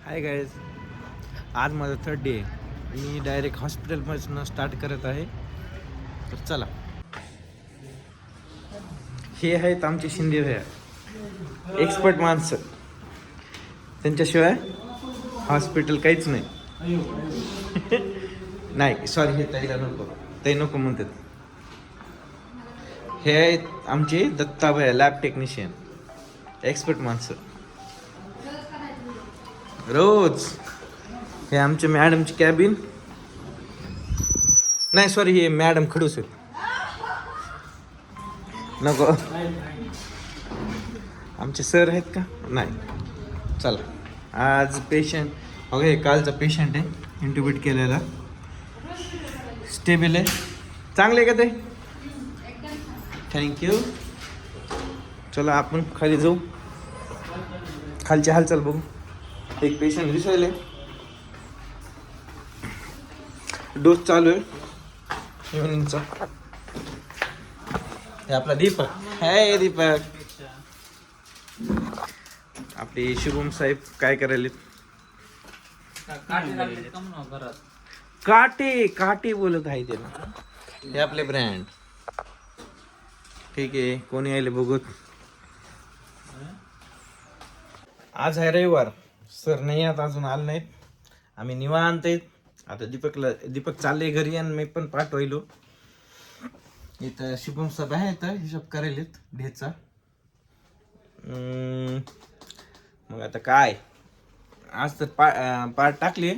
Hi guys, आज माझा 3rd day आहे. मी डायरेक्ट हॉस्पिटलपासून स्टार्ट करत आहे. तर चला, हे आहेत आमचे शिंदे भैया, एक्सपर्ट माणसं. त्यांच्याशिवाय हॉस्पिटल काहीच नाही. नाही सॉरी, हे ताईला नको, ताई नको म्हणतात. हे आहेत आमचे दत्ता भैया, लॅब टेक्निशियन, एक्सपर्ट माणसं. रोज हे आमच्या मॅडमची कॅबिन, नाही सॉरी, हे मॅडम खडूस आहेत, नको. आमचे सर आहेत का? नाही. चला, आज पेशंट हे कालचा पेशंट आहे, इंटुबेट केलेला, स्टेबल आहे. चांगले का ते? थँक्यू. चला आपण खाली जाऊ, खालची हालचाल बघू. एक पेशंट दिसायले, डोस चालू आहे इव्हनिंगचा. हे आपला दीपक. हाय दीपक. आपले शुभम साहेब काय करायले? काटे काटे बोलत आहे त्याला. हे आपले ब्रँड. ठीक आहे, कोणी आले बघूत. आज आहे रविवार, सर नाही आता अजून आले नाहीत. आम्ही निवांत आहेत. आता दीपक चालले घरी आणि मी पण पाठवायलो. इथं शुभम साहेब आहे, इथं हिशोब करायलेत ढेचा. मग आता काय, आज तर पार्ट टाकले,